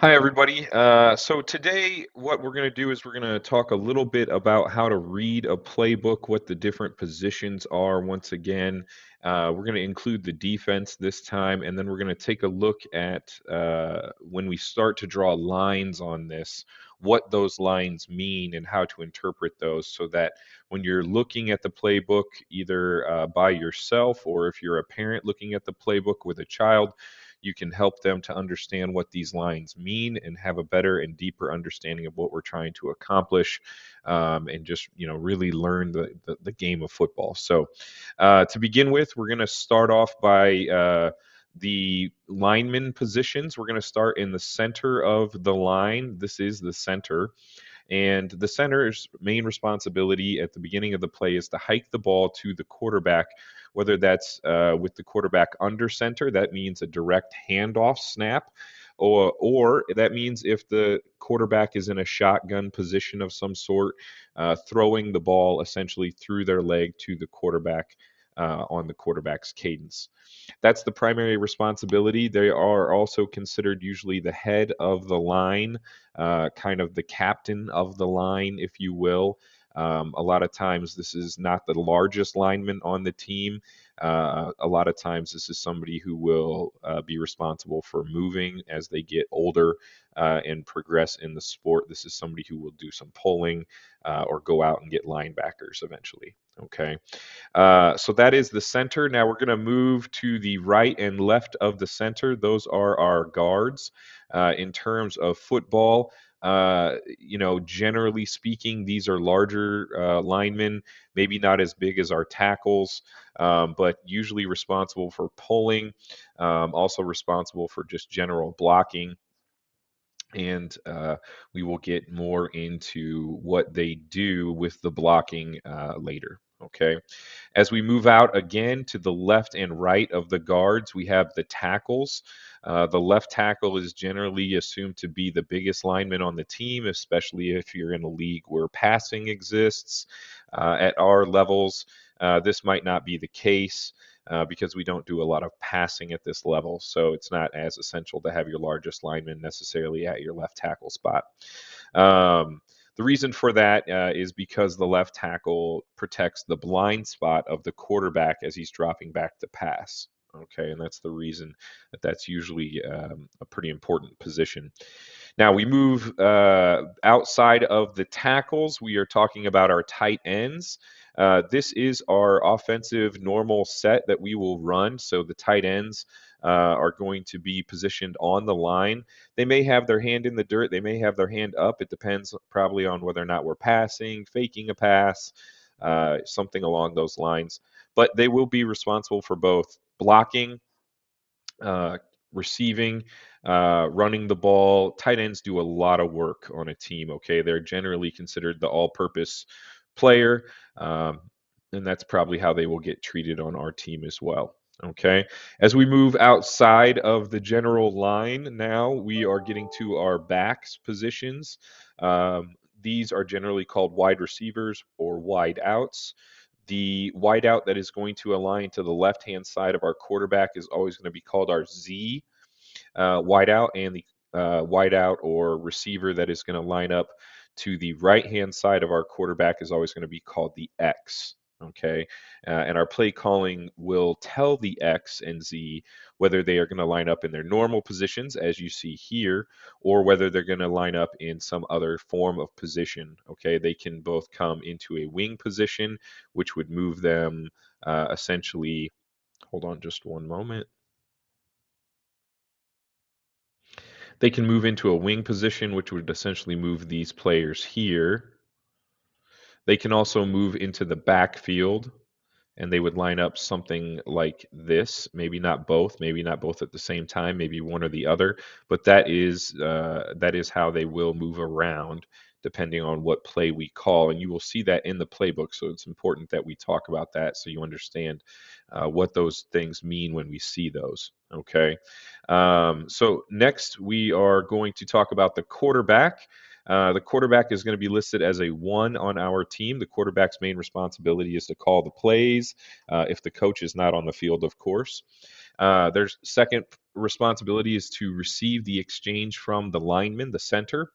Hi, everybody. So today, what we're going to do is we're going to talk a little bit about how to read a playbook, what the different positions are. Once again, we're going to include the defense this time, and then we're going to take a look at when we start to draw lines on this, what those lines mean and how to interpret those so that when you're looking at the playbook, either by yourself or if you're a parent looking at the playbook with a child, you can help them to understand what these lines mean and have a better and deeper understanding of what we're trying to accomplish, and just really learn the game of football. So to begin with, we're going to start off by the lineman positions. We're going to start in the center of the line. This is the center. And the center's main responsibility at the beginning of the play is to hike the ball to the quarterback, whether that's with the quarterback under center, that means a direct handoff snap, or that means if the quarterback is in a shotgun position of some sort, throwing the ball essentially through their leg to the quarterback on the quarterback's cadence. That's the primary responsibility. They are also considered usually the head of the line, kind of the captain of the line, if you will. A lot of times, this is not the largest lineman on the team. A lot of times, this is somebody who will be responsible for moving as they get older and progress in the sport. This is somebody who will do some pulling or go out and get linebackers eventually. Okay. So that is the center. Now we're going to move to the right and left of the center. Those are our guards. In terms of football, generally speaking, these are larger linemen, maybe not as big as our tackles, but usually responsible for pulling, also responsible for just general blocking. And we will get more into what they do with the blocking later. Okay. As we move out again to the left and right of the guards, we have the tackles. The left tackle is generally assumed to be the biggest lineman on the team, especially if you're in a league where passing exists. At our levels, this might not be the case. Because we don't do a lot of passing at this level. So it's not as essential to have your largest lineman necessarily at your left tackle spot. The reason for that is because the left tackle protects the blind spot of the quarterback as he's dropping back to pass. Okay, and that's the reason that that's usually a pretty important position. Now we move outside of the tackles. We are talking about our tight ends. This is our offensive normal set that we will run. So the tight ends are going to be positioned on the line. They may have their hand in the dirt. They may have their hand up. It depends probably on whether or not we're passing, faking a pass, something along those lines. But they will be responsible for both blocking, uh, receiving, running the ball. Tight ends do a lot of work on a team. Okay, they're generally considered the all-purpose player, and that's probably how they will get treated on our team as well. Okay, as we move outside of the general line, now we are getting to our backs positions. These are generally called wide receivers or wide outs. The wideout that is going to align to the left-hand side of our quarterback is always going to be called our Z wideout, and the wideout or receiver that is going to line up to the right-hand side of our quarterback is always going to be called the X. Okay, and our play calling will tell the X and Z whether they are going to line up in their normal positions, as you see here, or whether they're going to line up in some other form of position. Okay, they can both come into a wing position, which would move them essentially. Hold on just one moment. They can move into a wing position, which would essentially move these players here. They can also move into the backfield, and they would line up something like this. Maybe not both at the same time, maybe one or the other. But that is how they will move around depending on what play we call, and you will see that in the playbook. So it's important that we talk about that so you understand what those things mean when we see those. Okay. So next we are going to talk about the quarterback. The quarterback is going to be listed as a one on our team. The quarterback's main responsibility is to call the plays if the coach is not on the field, of course. Their second responsibility is to receive the exchange from the lineman, the center,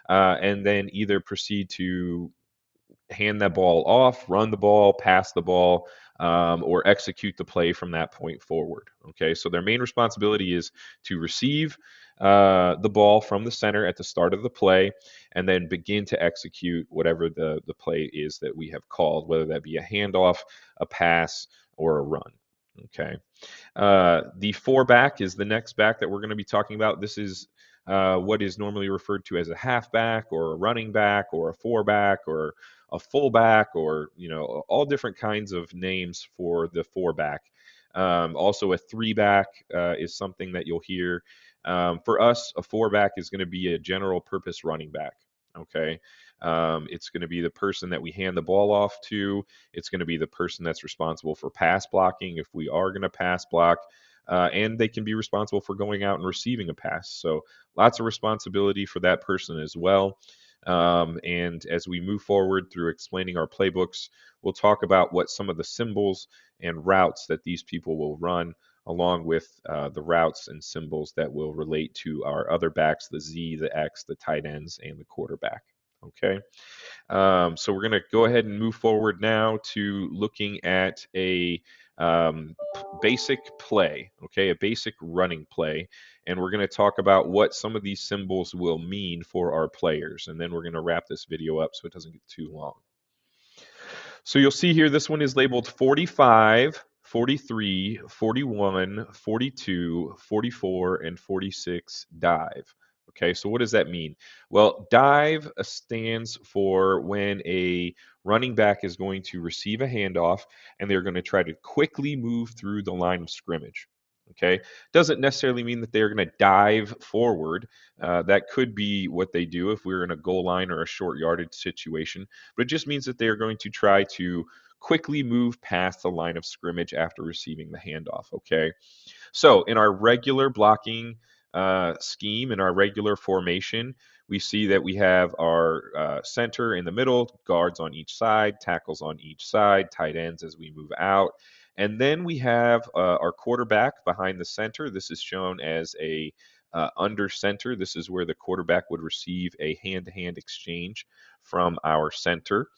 and then either proceed to hand that ball off, run the ball, pass the ball, or execute the play from that point forward. Okay, so their main responsibility is to receive the ball from the center at the start of the play, and then begin to execute whatever the play is that we have called, whether that be a handoff, a pass, or a run. Okay. The four back is the next back that we're going to be talking about. This is what is normally referred to as a halfback or a running back or a four back or a fullback, or all different kinds of names for the four back. Also, a three back is something that you'll hear. For us, a four back is going to be a general purpose running back. Okay. It's going to be the person that we hand the ball off to. It's going to be the person that's responsible for pass blocking if we are going to pass block. And they can be responsible for going out and receiving a pass. So lots of responsibility for that person as well. And as we move forward through explaining our playbooks, we'll talk about what some of the symbols and routes that these people will run, along with the routes and symbols that will relate to our other backs, the Z, the X, the tight ends, and the quarterback. Okay. So we're going to go ahead and move forward now to looking at a basic play, okay, a basic running play. And we're going to talk about what some of these symbols will mean for our players. And then we're going to wrap this video up so it doesn't get too long. So you'll see here, this one is labeled 45, 43, 41, 42, 44, and 46 dive. Okay, so what does that mean? Well, dive stands for when a running back is going to receive a handoff and they're going to try to quickly move through the line of scrimmage. Okay, doesn't necessarily mean that they're going to dive forward. That could be what they do if we're in a goal line or a short yardage situation, but it just means that they are going to try to quickly move past the line of scrimmage after receiving the handoff. Okay, so in our regular blocking scheme, in our regular formation, we see that we have our center in the middle, guards on each side, tackles on each side, tight ends as we move out. And then we have our quarterback behind the center. This is shown as a under center. This is where the quarterback would receive a hand-to-hand exchange from our center.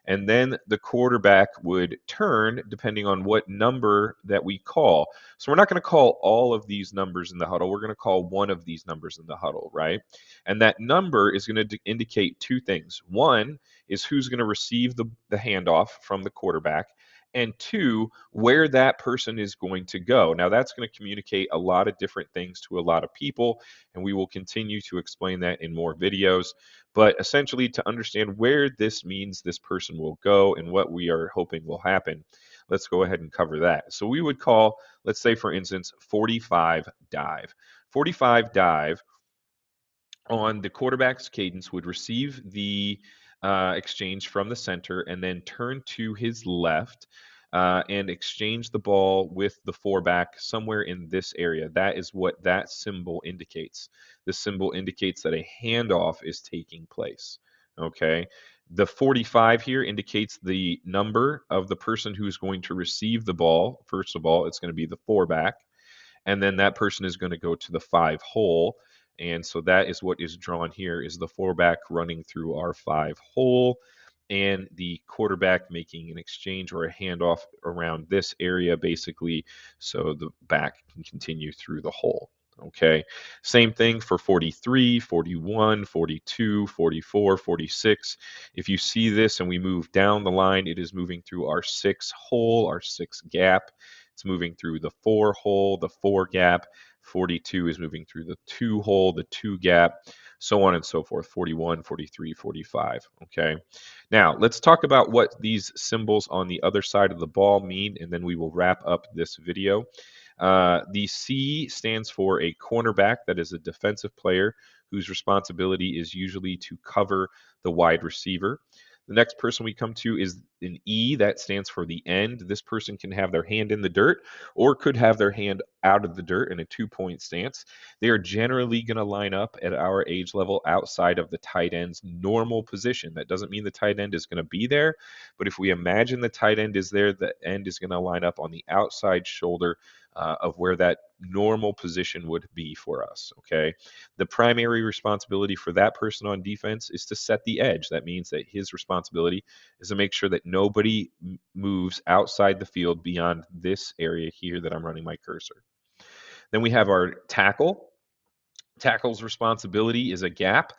And then the quarterback would turn depending on what number that we call. So we're not going to call all of these numbers in the huddle. We're going to call one of these numbers in the huddle, right? And that number is going to indicate two things. One is who's going to receive the handoff from the quarterback, and two, where that person is going to go. Now, that's going to communicate a lot of different things to a lot of people, and we will continue to explain that in more videos. But essentially, to understand where this means this person will go and what we are hoping will happen, let's go ahead and cover that. So we would call, let's say, for instance, 45 dive. 45 dive on the quarterback's cadence would receive the exchange from the center and then turn to his left and exchange the ball with the four back somewhere in this area. That is what that symbol indicates. The symbol indicates that a handoff is taking place. Okay. The 45 here indicates the number of the person who's going to receive the ball. First of all, it's going to be the four back, and then that person is going to go to the five hole. And so that is what is drawn here, is the four back running through our five hole and the quarterback making an exchange or a handoff around this area, basically, so the back can continue through the hole. Okay, same thing for 43, 41, 42, 44, 46. If you see this and we move down the line, it is moving through our six hole, our six gap. It's moving through the four hole, the four gap. 42 is moving through the two hole, the two gap, so on and so forth. 41, 43, 45. Okay. Now, let's talk about what these symbols on the other side of the ball mean, and then we will wrap up this video. The C stands for a cornerback, that is a defensive player whose responsibility is usually to cover the wide receiver. The next person we come to is an E, that stands for the end. This person can have their hand in the dirt or could have their hand out of the dirt in a 2-point stance. They are generally going to line up at our age level outside of the tight end's normal position. That doesn't mean the tight end is going to be there, but if we imagine the tight end is there, the end is going to line up on the outside shoulder of where that normal position would be for us. Okay. The primary responsibility for that person on defense is to set the edge. That means that his responsibility is to make sure that nobody moves outside the field beyond this area here that I'm running my cursor. Then we have our tackle. Tackle's responsibility is a gap.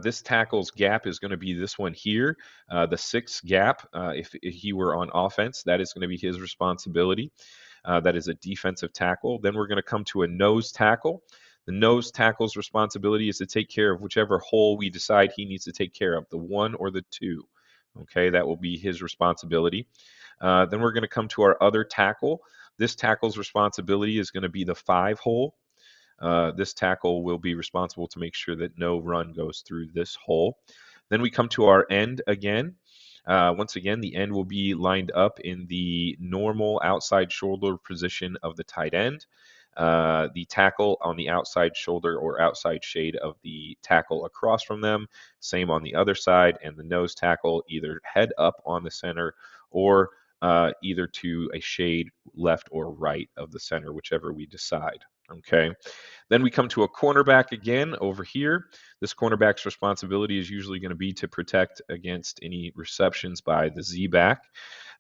This tackle's gap is going to be this one here, the sixth gap. If he were on offense, that is going to be his responsibility. That is a defensive tackle. Then we're going to come to a nose tackle. The nose tackle's responsibility is to take care of whichever hole we decide he needs to take care of, the 1 or the 2. Okay, that will be his responsibility. Then we're going to come to our other tackle. This tackle's responsibility is going to be the 5 hole. This tackle will be responsible to make sure that no run goes through this hole. Then we come to our end again. Once again, the end will be lined up in the normal outside shoulder position of the tight end. The tackle on the outside shoulder or outside shade of the tackle across from them, same on the other side, and the nose tackle either head up on the center or either to a shade left or right of the center, whichever we decide. Okay. Then we come to a cornerback again over here. This cornerback's responsibility is usually going to be to protect against any receptions by the Z-back.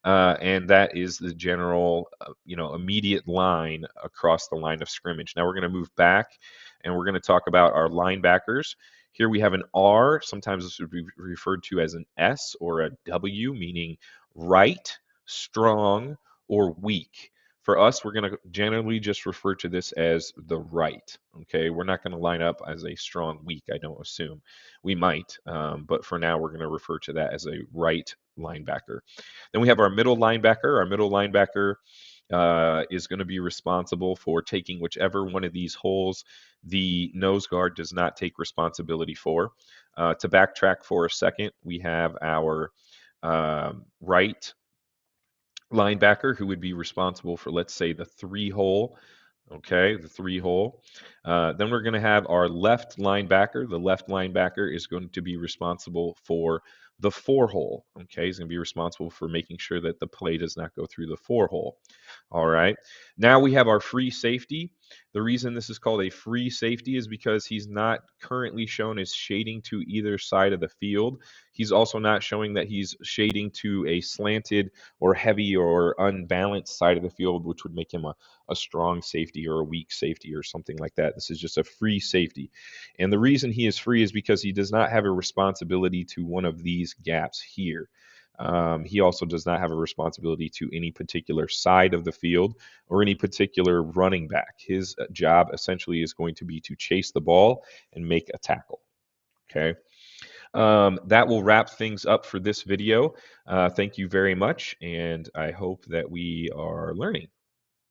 And that is the general, immediate line across the line of scrimmage. Now we're going to move back and we're going to talk about our linebackers. Here we have an R. Sometimes this would be referred to as an S or a W, meaning right, strong, or weak. For us, we're going to generally just refer to this as the right. Okay, we're not going to line up as a strong weak, I don't assume. We might, but for now, we're going to refer to that as a right linebacker. Then we have our middle linebacker. Our middle linebacker is going to be responsible for taking whichever one of these holes the nose guard does not take responsibility for. To backtrack for a second, we have our right linebacker who would be responsible for, let's say, the 3 hole. Okay, the 3 hole. Then we're going to have our left linebacker. The left linebacker is going to be responsible for the 4 hole. Okay, he's going to be responsible for making sure that the play does not go through the 4 hole. All right. Now we have our free safety. The reason this is called a free safety is because he's not currently shown as shading to either side of the field. He's also not showing that he's shading to a slanted or heavy or unbalanced side of the field, which would make him a strong safety or a weak safety or something like that. This is just a free safety. And the reason he is free is because he does not have a responsibility to one of these gaps here. He also does not have a responsibility to any particular side of the field or any particular running back. His job essentially is going to be to chase the ball and make a tackle. Okay. That will wrap things up for this video. Thank you very much, and I hope that we are learning.